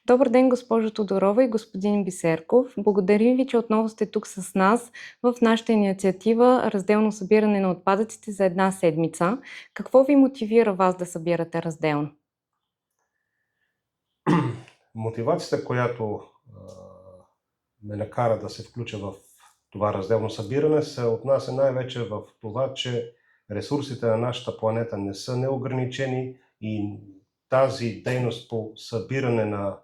Добър ден, госпожо Тодорова и господин Бисерков. Благодарим ви, че отново сте тук с нас в нашата инициатива разделно събиране на отпадъците за една седмица. Какво ви мотивира вас да събирате разделно? Мотивацията, която ме накара да се включа в това разделно събиране, се отнася най-вече в това, че ресурсите на нашата планета не са неограничени и тази дейност по събиране на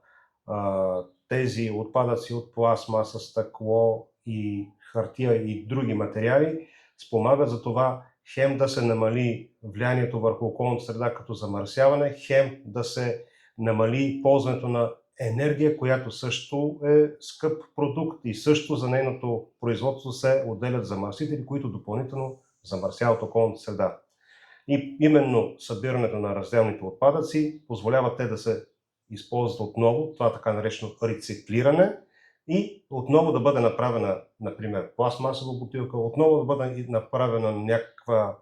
тези отпадъци от пластмаса, стъкло и хартия и други материали спомага за това хем да се намали влиянието върху околната среда като замърсяване, хем да се намали ползването на енергия, която също е скъп продукт и също за нейното производство се отделят замърсители, които допълнително замърсяват околната среда. И именно събирането на разделните отпадъци позволява те да се използват отново, това така наречено рециклиране, и отново да бъде направена, например, пластмасова бутилка, отново да бъде направена някаква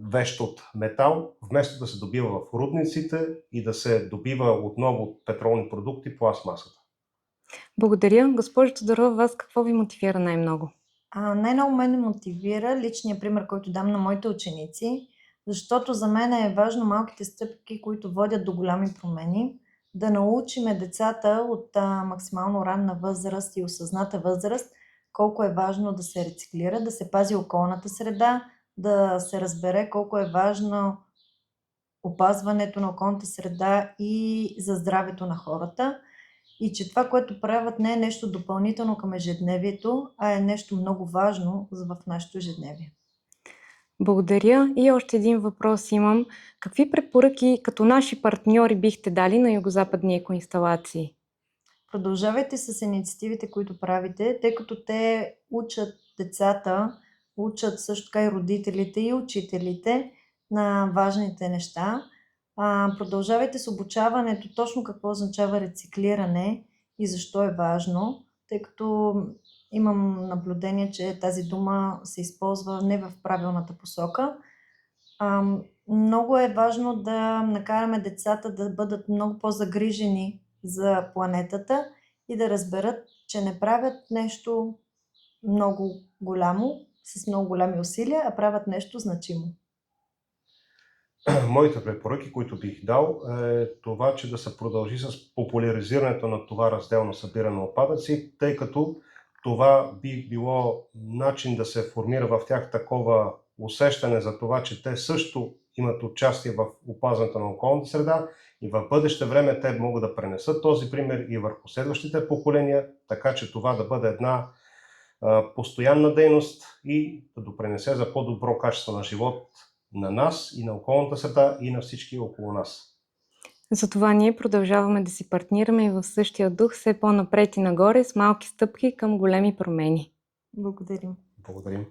вещ от метал, вместо да се добива в рудниците и да се добива отново от петролни продукти пластмасата. Благодаря. Госпожо Тодорова, вас какво ви мотивира най-много? Най-много мен мотивира личния пример, който дам на моите ученици, защото за мен е важно малките стъпки, които водят до голями промени, да научиме децата от максимално ранна възраст и осъзната възраст, колко е важно да се рециклира, да се пази околната среда, да се разбере колко е важно опазването на околната среда и за здравето на хората. И че това, което правят, не е нещо допълнително към ежедневието, а е нещо много важно в нашето ежедневие. Благодаря. И още един въпрос имам. Какви препоръки като наши партньори бихте дали на Югозападни екоинсталации? Продължавайте с инициативите, които правите, тъй като те учат децата, учат също така и родителите и учителите на важните неща. Продължавайте с обучаването точно какво означава рециклиране и защо е важно, тъй като имам наблюдение, че тази дума се използва не в правилната посока. Много е важно да накараме децата да бъдат много по-загрижени за планетата и да разберат, че не правят нещо много голямо, с много голями усилия, а правят нещо значимо. Моите препоръки, които бих дал, е това, че да се продължи с популяризирането на това разделно събиране на отпадъци, тъй като това би било начин да се формира в тях такова усещане за това, че те също имат участие в опазването на околната среда и в бъдеще време те могат да пренесат този пример и върху следващите поколения, така че това да бъде една постоянна дейност и да допринесе за по-добро качество на живот на нас и на околната среда и на всички около нас. Затова ние продължаваме да си партнираме и в същия дух все по-напред и нагоре с малки стъпки към големи промени. Благодарим. Благодарим.